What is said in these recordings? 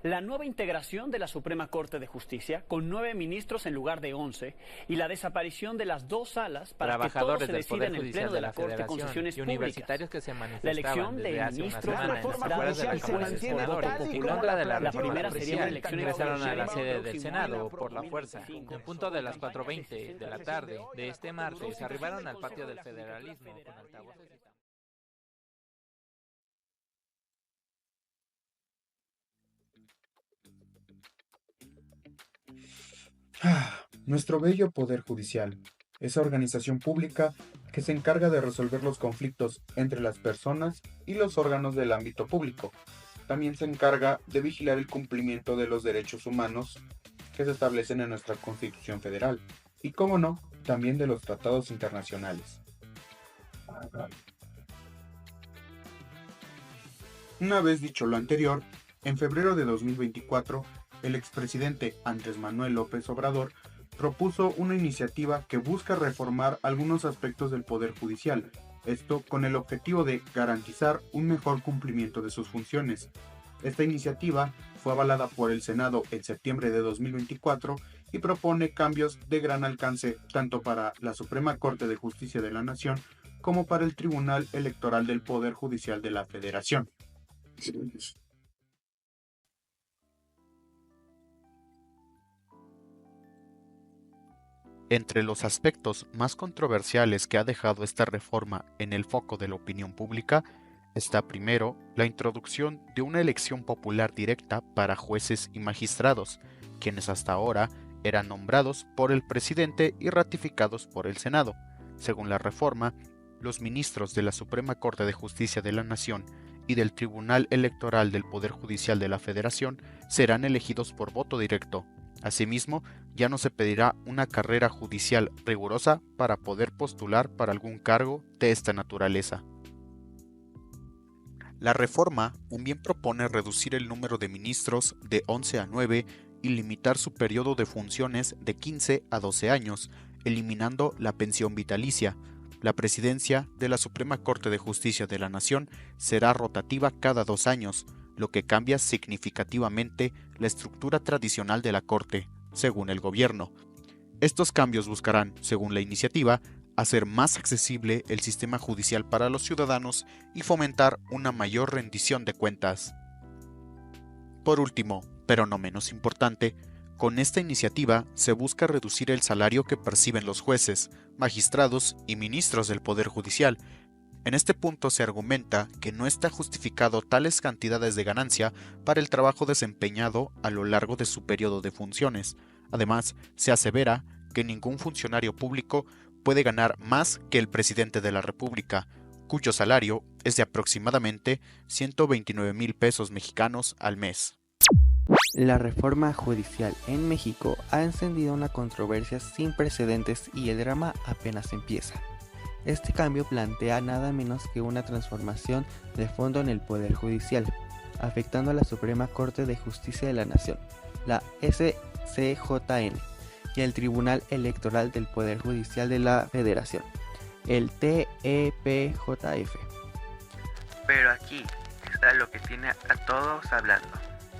la nueva integración de la Suprema Corte de Justicia, con 9 ministros en lugar de 11, y la desaparición de las 2 salas para que todo se decida en el Pleno de la Corte con sesiones universitarios que se la manifestaban elección desde de hace una ministros, semana en las afueras de la Cámara de Senadores en contra de la la reforma primera sería una judicial. elección Ingresaron a la extraordinaria sede del próximo Senado año, por la fuerza. 2025. En punto de las 4:20 de la tarde de este martes arribaron al patio del federalismo con altavoces y Nuestro bello Poder Judicial, esa organización pública que se encarga de resolver los conflictos entre las personas y los órganos del ámbito público. También se encarga de vigilar el cumplimiento de los derechos humanos que se establecen en nuestra Constitución Federal y, cómo no, también de los tratados internacionales. Una vez dicho lo anterior, en febrero de 2024, el expresidente Andrés Manuel López Obrador propuso una iniciativa que busca reformar algunos aspectos del Poder Judicial, esto con el objetivo de garantizar un mejor cumplimiento de sus funciones. Esta iniciativa fue avalada por el Senado en septiembre de 2024 y propone cambios de gran alcance tanto para la Suprema Corte de Justicia de la Nación como para el Tribunal Electoral del Poder Judicial de la Federación. Entre los aspectos más controversiales que ha dejado esta reforma en el foco de la opinión pública está primero la introducción de una elección popular directa para jueces y magistrados, quienes hasta ahora eran nombrados por el presidente y ratificados por el Senado. Según la reforma, los ministros de la Suprema Corte de Justicia de la Nación y del Tribunal Electoral del Poder Judicial de la Federación serán elegidos por voto directo. Asimismo, ya no se pedirá una carrera judicial rigurosa para poder postular para algún cargo de esta naturaleza. La reforma también propone reducir el número de ministros de 11 a 9 y limitar su periodo de funciones de 15 a 12 años, eliminando la pensión vitalicia. La presidencia de la Suprema Corte de Justicia de la Nación será rotativa cada 2 años, lo que cambia significativamente la estructura tradicional de la Corte, según el gobierno. Estos cambios buscarán, según la iniciativa, hacer más accesible el sistema judicial para los ciudadanos y fomentar una mayor rendición de cuentas. Por último, pero no menos importante, con esta iniciativa se busca reducir el salario que perciben los jueces, magistrados y ministros del Poder Judicial. En este punto se argumenta que no está justificado tales cantidades de ganancia para el trabajo desempeñado a lo largo de su periodo de funciones. Además, se asevera que ningún funcionario público puede ganar más que el presidente de la República, cuyo salario es de aproximadamente 129,000 pesos mexicanos al mes. La reforma judicial en México ha encendido una controversia sin precedentes y el drama apenas empieza. Este cambio plantea nada menos que una transformación de fondo en el Poder Judicial, afectando a la Suprema Corte de Justicia de la Nación, la SCJN, y el Tribunal Electoral del Poder Judicial de la Federación, el TEPJF. Pero aquí está lo que tiene a todos hablando.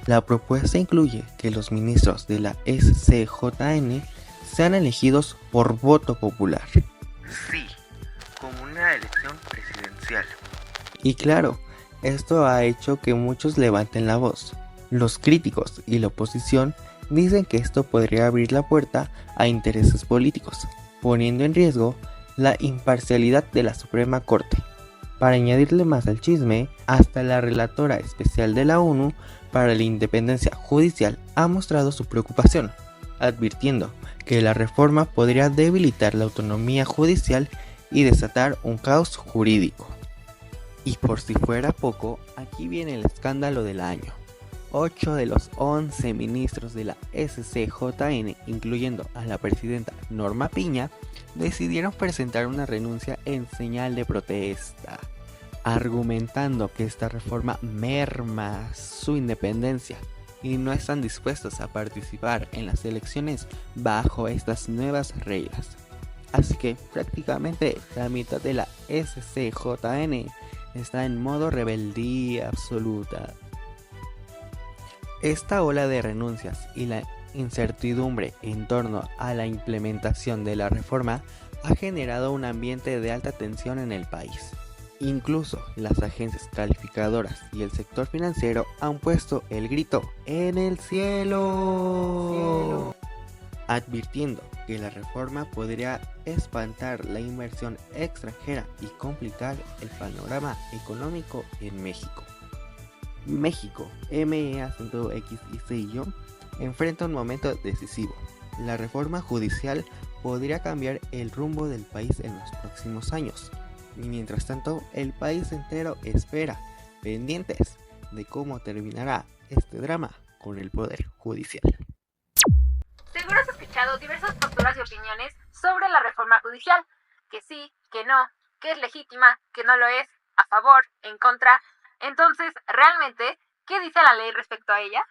La propuesta incluye que los ministros de la SCJN sean elegidos por voto popular. Sí, como una elección presidencial. Y claro, esto ha hecho que muchos levanten la voz. Los críticos y la oposición dicen que esto podría abrir la puerta a intereses políticos, poniendo en riesgo la imparcialidad de la Suprema Corte. Para añadirle más al chisme, hasta la relatora especial de la ONU para la independencia judicial ha mostrado su preocupación, advirtiendo que la reforma podría debilitar la autonomía judicial y desatar un caos jurídico. Y por si fuera poco, aquí viene el escándalo del año. 8 de los 11 ministros de la SCJN, incluyendo a la presidenta Norma Piña, decidieron presentar una renuncia en señal de protesta, argumentando que esta reforma merma su independencia y no están dispuestos a participar en las elecciones bajo estas nuevas reglas. Así que prácticamente la mitad de la SCJN está en modo rebeldía absoluta. Esta ola de renuncias y la incertidumbre en torno a la implementación de la reforma ha generado un ambiente de alta tensión en el país. Incluso las agencias calificadoras y el sector financiero han puesto el grito en el cielo, advirtiendo que la reforma podría espantar la inversión extranjera y complicar el panorama económico en México. México, MEA.XYZ, enfrenta un momento decisivo. La reforma judicial podría cambiar el rumbo del país en los próximos años. Y mientras tanto, el país entero espera, pendientes de cómo terminará este drama con el Poder Judicial. Seguro has escuchado diversas posturas y opiniones sobre la reforma judicial, que sí, que no, que es legítima, que no lo es, a favor, en contra. Entonces, ¿realmente qué dice la ley respecto a ella?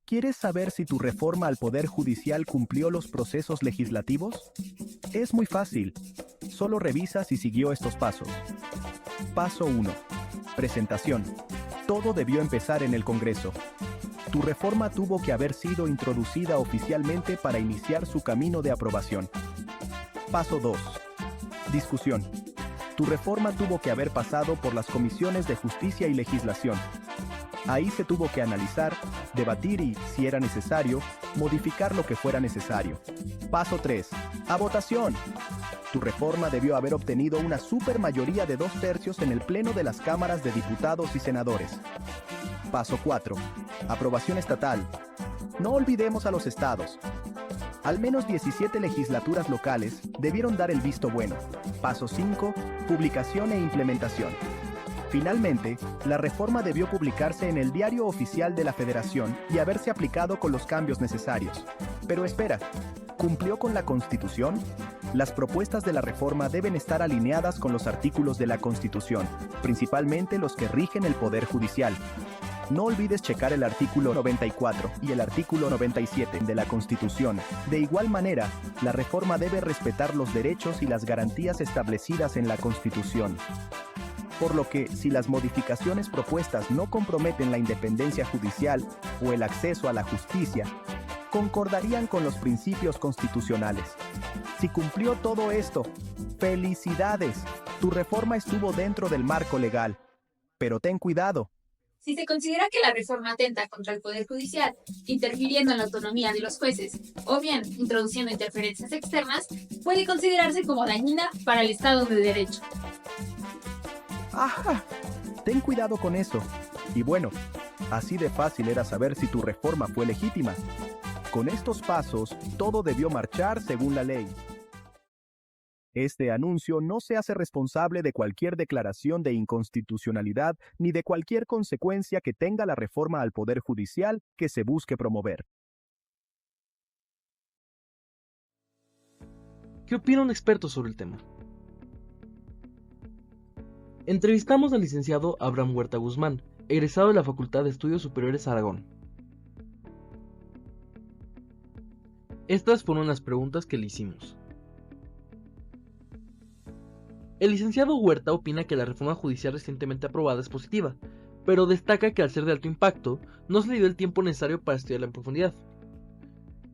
¿Quieres saber si tu reforma al Poder Judicial cumplió los procesos legislativos? Es muy fácil. Solo revisa si siguió estos pasos. Paso 1. Presentación. Todo debió empezar en el Congreso. Tu reforma tuvo que haber sido introducida oficialmente para iniciar su camino de aprobación. Paso 2. Discusión. Tu reforma tuvo que haber pasado por las comisiones de Justicia y Legislación. Ahí se tuvo que analizar, debatir y, si era necesario, modificar lo que fuera necesario. Paso 3. A votación. Tu reforma debió haber obtenido una supermayoría de 2/3 en el Pleno de las Cámaras de Diputados y Senadores. Paso 4. Aprobación estatal. No olvidemos a los estados. Al menos 17 legislaturas locales debieron dar el visto bueno. Paso 5. Publicación e implementación. Finalmente, la reforma debió publicarse en el Diario Oficial de la Federación y haberse aplicado con los cambios necesarios. Pero espera, ¿cumplió con la Constitución? Las propuestas de la reforma deben estar alineadas con los artículos de la Constitución, principalmente los que rigen el Poder Judicial. No olvides checar el artículo 94 y el artículo 97 de la Constitución. De igual manera, la reforma debe respetar los derechos y las garantías establecidas en la Constitución. Por lo que, si las modificaciones propuestas no comprometen la independencia judicial o el acceso a la justicia, concordarían con los principios constitucionales. Si cumplió todo esto, ¡felicidades! Tu reforma estuvo dentro del marco legal. Pero ten cuidado. Si se considera que la reforma atenta contra el Poder Judicial, interfiriendo en la autonomía de los jueces, o bien introduciendo interferencias externas, puede considerarse como dañina para el Estado de Derecho. ¡Ajá! Ten cuidado con eso. Y bueno, así de fácil era saber si tu reforma fue legítima. Con estos pasos, todo debió marchar según la ley. Este anuncio no se hace responsable de cualquier declaración de inconstitucionalidad ni de cualquier consecuencia que tenga la reforma al Poder Judicial que se busque promover. ¿Qué opina un experto sobre el tema? Entrevistamos al licenciado Abraham Huerta Guzmán, egresado de la Facultad de Estudios Superiores Aragón. Estas fueron las preguntas que le hicimos. El licenciado Huerta opina que la reforma judicial recientemente aprobada es positiva, pero destaca que al ser de alto impacto, no se le dio el tiempo necesario para estudiarla en profundidad.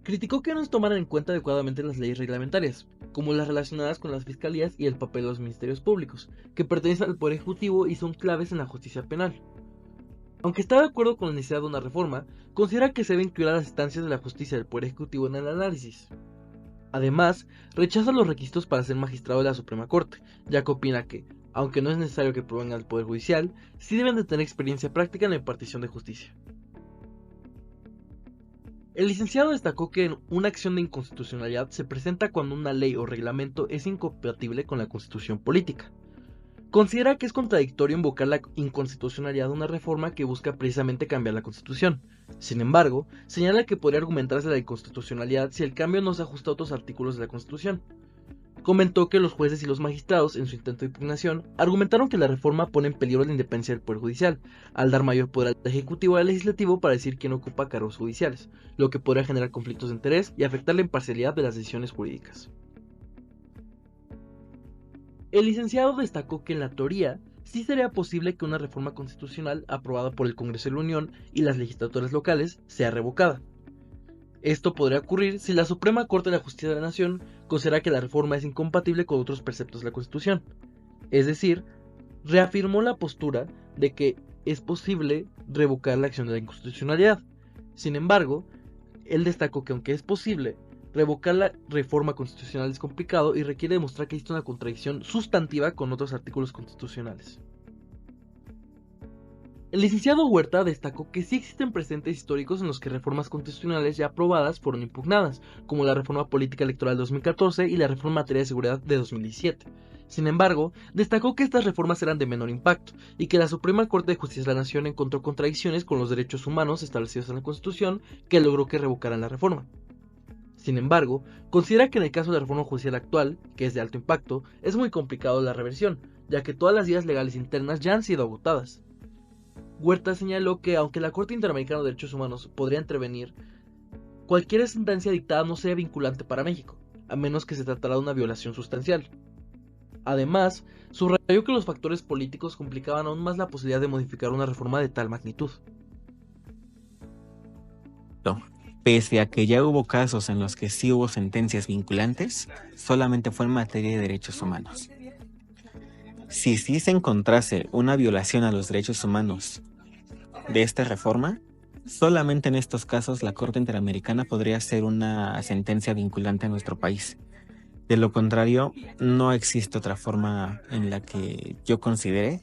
Criticó que no se tomaran en cuenta adecuadamente las leyes reglamentarias, como las relacionadas con las fiscalías y el papel de los ministerios públicos, que pertenecen al Poder Ejecutivo y son claves en la justicia penal. Aunque está de acuerdo con la necesidad de una reforma, considera que se deben incluir a las instancias de la justicia del Poder Ejecutivo en el análisis. Además, rechaza los requisitos para ser magistrado de la Suprema Corte, ya que opina que, aunque no es necesario que provengan del Poder Judicial, sí deben de tener experiencia práctica en la impartición de justicia. El licenciado destacó que una acción de inconstitucionalidad se presenta cuando una ley o reglamento es incompatible con la constitución política. Considera que es contradictorio invocar la inconstitucionalidad de una reforma que busca precisamente cambiar la Constitución. Sin embargo, señala que podría argumentarse la inconstitucionalidad si el cambio no se ajusta a otros artículos de la Constitución. Comentó que los jueces y los magistrados, en su intento de impugnación, argumentaron que la reforma pone en peligro la independencia del Poder Judicial, al dar mayor poder al Ejecutivo y al Legislativo para decir quién ocupa cargos judiciales, lo que podría generar conflictos de interés y afectar la imparcialidad de las decisiones jurídicas. El licenciado destacó que en la teoría sí sería posible que una reforma constitucional aprobada por el Congreso de la Unión y las legislaturas locales sea revocada. Esto podría ocurrir si la Suprema Corte de la Justicia de la Nación considera que la reforma es incompatible con otros preceptos de la Constitución. Es decir, reafirmó la postura de que es posible revocar la acción de la inconstitucionalidad. Sin embargo, él destacó que aunque es posible, revocar la reforma constitucional es complicado y requiere demostrar que existe una contradicción sustantiva con otros artículos constitucionales. El licenciado Huerta destacó que sí existen precedentes históricos en los que reformas constitucionales ya aprobadas fueron impugnadas, como la reforma política electoral de 2014 y la reforma en materia de seguridad de 2017. Sin embargo, destacó que estas reformas eran de menor impacto y que la Suprema Corte de Justicia de la Nación encontró contradicciones con los derechos humanos establecidos en la Constitución que logró que revocaran la reforma. Sin embargo, considera que en el caso de la reforma judicial actual, que es de alto impacto, es muy complicado la reversión, ya que todas las vías legales internas ya han sido agotadas. Huerta señaló que aunque la Corte Interamericana de Derechos Humanos podría intervenir, cualquier sentencia dictada no sería vinculante para México, a menos que se tratara de una violación sustancial. Además, subrayó que los factores políticos complicaban aún más la posibilidad de modificar una reforma de tal magnitud. Pese a que ya hubo casos en los que sí hubo sentencias vinculantes, solamente fue en materia de derechos humanos. Si sí se encontrase una violación a los derechos humanos de esta reforma, solamente en estos casos la Corte Interamericana podría hacer una sentencia vinculante a nuestro país. De lo contrario, no existe otra forma en la que yo considere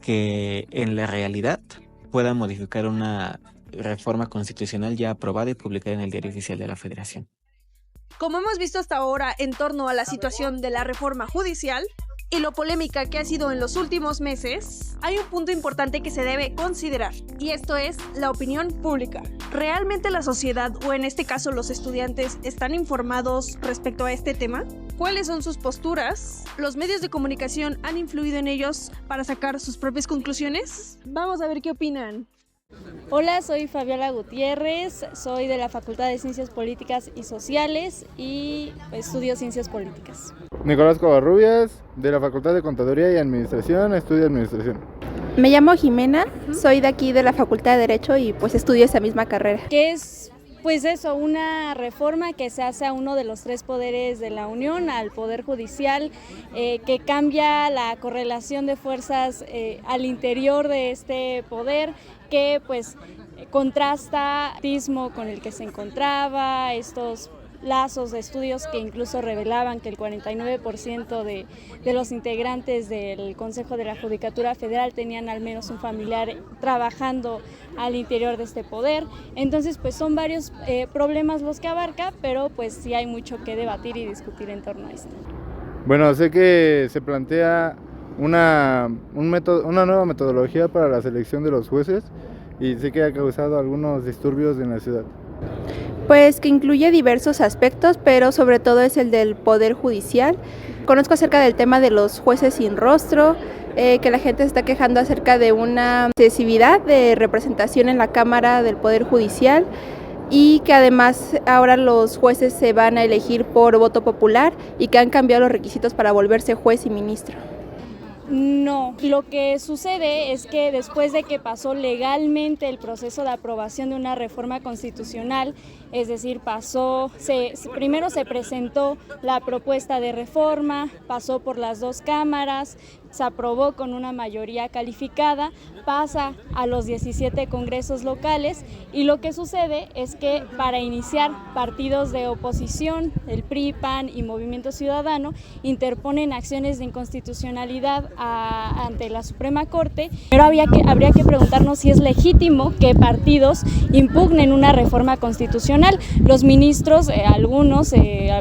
que en la realidad pueda modificar una reforma constitucional ya aprobada y publicada en el Diario Oficial de la Federación. Como hemos visto hasta ahora en torno a la situación de la reforma judicial y lo polémica que ha sido en los últimos meses, hay un punto importante que se debe considerar, y esto es la opinión pública. ¿Realmente la sociedad, o en este caso los estudiantes, están informados respecto a este tema? ¿Cuáles son sus posturas? ¿Los medios de comunicación han influido en ellos para sacar sus propias conclusiones? Vamos a ver qué opinan. Hola, soy Fabiola Gutiérrez, soy de la Facultad de Ciencias Políticas y Sociales y estudio Ciencias Políticas. Nicolás Covarrubias, de la Facultad de Contaduría y Administración, estudio Administración. Me llamo Jimena, soy de aquí de la Facultad de Derecho y pues estudio esa misma carrera. ¿Qué es? Pues eso, una reforma que se hace a uno de los tres poderes de la Unión, al Poder Judicial, que cambia la correlación de fuerzas al interior de este poder, que pues contrasta el tismo con el que se encontraba, estos lazos de estudios que incluso revelaban que el 49% de los integrantes del Consejo de la Judicatura Federal tenían al menos un familiar trabajando al interior de este poder. Entonces pues son varios problemas los que abarca, pero pues sí hay mucho que debatir y discutir en torno a esto. Bueno, sé que se plantea una nueva metodología para la selección de los jueces y sé que ha causado algunos disturbios en la ciudad. Pues que incluye diversos aspectos, pero sobre todo es el del Poder Judicial. Conozco acerca del tema de los jueces sin rostro, que la gente se está quejando acerca de una excesividad de representación en la Cámara del Poder Judicial y que además ahora los jueces se van a elegir por voto popular y que han cambiado los requisitos para volverse juez y ministro. No, lo que sucede es que después de que pasó legalmente el proceso de aprobación de una reforma constitucional, es decir, primero se presentó la propuesta de reforma, pasó por las dos cámaras, se aprobó con una mayoría calificada, pasa a los 17 congresos locales y lo que sucede es que para iniciar partidos de oposición, el PRI, PAN y Movimiento Ciudadano, interponen acciones de inconstitucionalidad ante la Suprema Corte, pero habría que preguntarnos si es legítimo que partidos impugnen una reforma constitucional. Los ministros, algunos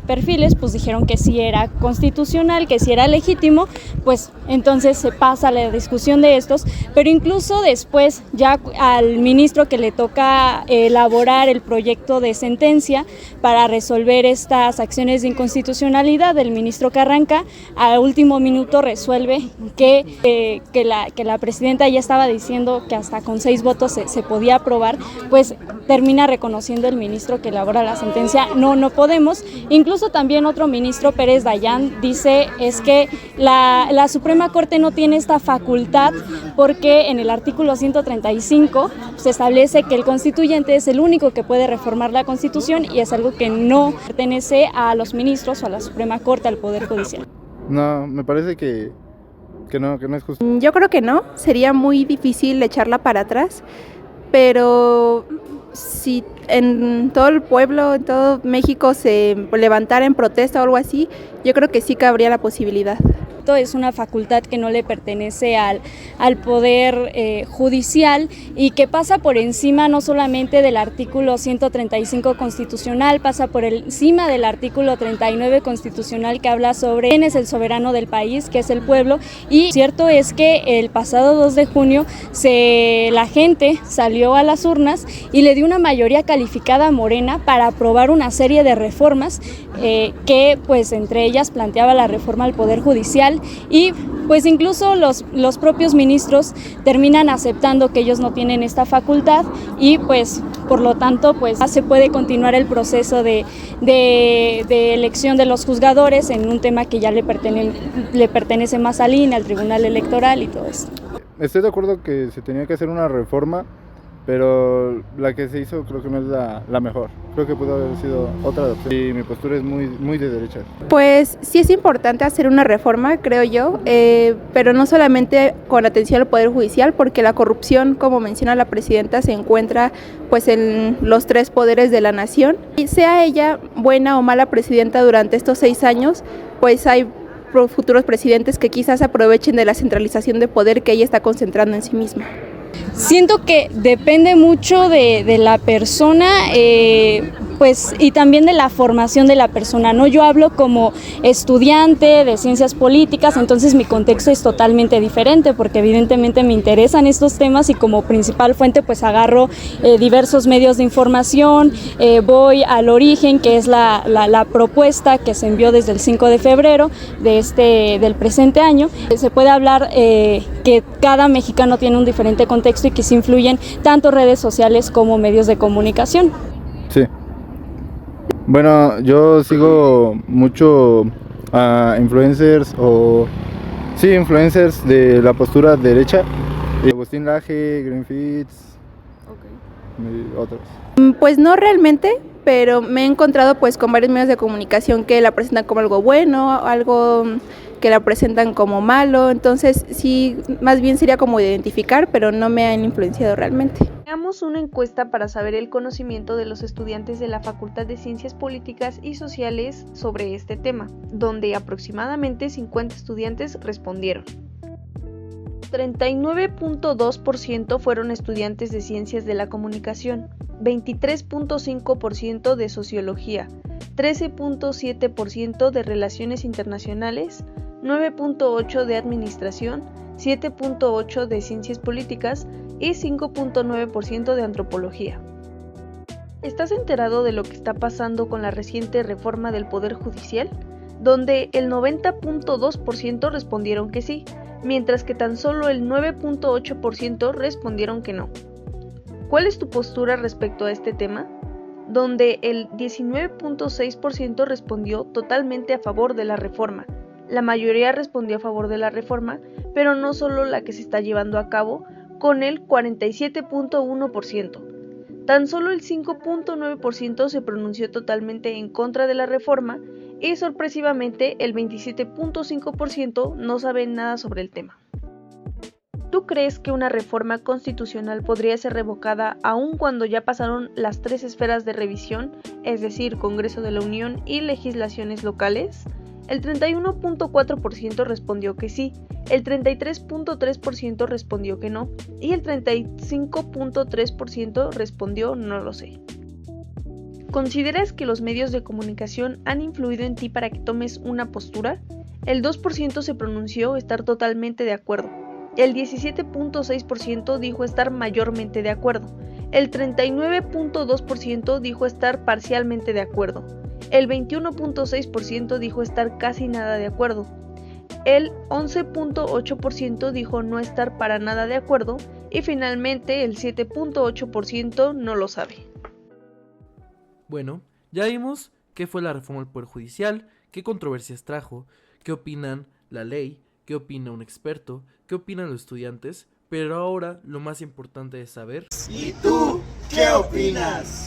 perfiles, pues dijeron que sí era constitucional, que sí era legítimo, pues entonces se pasa la discusión de estos, pero incluso después ya al ministro que le toca elaborar el proyecto de sentencia para resolver estas acciones de inconstitucionalidad, el ministro Carranca, a último minuto resuelve que la presidenta ya estaba diciendo que hasta con 6 votos se podía aprobar, pues termina reconociendo el ministro que elabora la sentencia, no podemos. Incluso también otro ministro, Pérez Dayán, dice es que la Suprema Suprema Corte no tiene esta facultad porque en el artículo 135 se establece que el constituyente es el único que puede reformar la Constitución y es algo que no pertenece a los ministros o a la Suprema Corte, al Poder Judicial. No, me parece que no es justo. Yo creo que no, sería muy difícil echarla para atrás, pero si en todo el pueblo, en todo México se levantara en protesta o algo así, yo creo que sí cabría la posibilidad. Es una facultad que no le pertenece al Poder Judicial y que pasa por encima no solamente del artículo 135 constitucional, pasa por encima del artículo 39 constitucional que habla sobre quién es el soberano del país, que es el pueblo. Y cierto es que el pasado 2 de junio la gente salió a las urnas y le dio una mayoría calificada a Morena para aprobar una serie de reformas que pues entre ellas planteaba la reforma al Poder Judicial. Y pues incluso los propios ministros terminan aceptando que ellos no tienen esta facultad y pues por lo tanto pues se puede continuar el proceso de elección de los juzgadores en un tema que ya le pertenece más al INE, al Tribunal Electoral y todo eso. Estoy de acuerdo que se tenía que hacer una reforma, pero la que se hizo creo que no es la mejor. Creo que pudo haber sido otra opción y mi postura es muy de derecha. Pues sí es importante hacer una reforma, creo yo, pero no solamente con atención al Poder Judicial, porque la corrupción, como menciona la presidenta, se encuentra pues en los 3 poderes de la nación. Y sea ella buena o mala presidenta durante estos 6 años, pues hay futuros presidentes que quizás aprovechen de la centralización de poder que ella está concentrando en sí misma. Siento que depende mucho de la persona, pues, y también de la formación de la persona, ¿no? Yo hablo como estudiante de ciencias políticas, entonces mi contexto es totalmente diferente porque evidentemente me interesan estos temas y como principal fuente pues agarro diversos medios de información, voy al origen, que es la propuesta que se envió desde el 5 de febrero del presente año. Se puede hablar que cada mexicano tiene un diferente contexto y que se influyen tanto redes sociales como medios de comunicación. Sí. Bueno, yo sigo mucho a influencers influencers de la postura derecha, Agustín Laje, Greenfeeds, y otros. Pues no realmente, pero me he encontrado pues con varios medios de comunicación que la presentan como algo bueno, algo que la presentan como malo, entonces sí, más bien sería como identificar, pero no me han influenciado realmente. Hagamos una encuesta para saber el conocimiento de los estudiantes de la Facultad de Ciencias Políticas y Sociales sobre este tema, donde aproximadamente 50 estudiantes respondieron. 39.2% fueron estudiantes de Ciencias de la Comunicación, 23.5% de Sociología, 13.7% de Relaciones Internacionales, 9.8% de Administración, 7.8% de Ciencias Políticas y 5.9% de Antropología. ¿Estás enterado de lo que está pasando con la reciente reforma del Poder Judicial? Donde el 90.2% respondieron que sí, mientras que tan solo el 9.8% respondieron que no. ¿Cuál es tu postura respecto a este tema? Donde el 19.6% respondió totalmente a favor de la reforma. La mayoría respondió a favor de la reforma, pero no solo la que se está llevando a cabo, con el 47.1%. Tan solo el 5.9% se pronunció totalmente en contra de la reforma y sorpresivamente el 27.5% no sabe nada sobre el tema. ¿Tú crees que una reforma constitucional podría ser revocada aun cuando ya pasaron las 3 esferas de revisión, es decir, Congreso de la Unión y legislaciones locales? El 31.4% respondió que sí, el 33.3% respondió que no y el 35.3% respondió no lo sé. ¿Consideras que los medios de comunicación han influido en ti para que tomes una postura? El 2% se pronunció estar totalmente de acuerdo, el 17.6% dijo estar mayormente de acuerdo, el 39.2% dijo estar parcialmente de acuerdo, el 21.6% dijo estar casi nada de acuerdo, el 11.8% dijo no estar para nada de acuerdo y finalmente el 7.8% no lo sabe. Bueno, ya vimos qué fue la reforma al Poder Judicial, qué controversias trajo, qué opinan la ley, qué opina un experto, qué opinan los estudiantes, pero ahora lo más importante es saber... ¿Y tú qué opinas?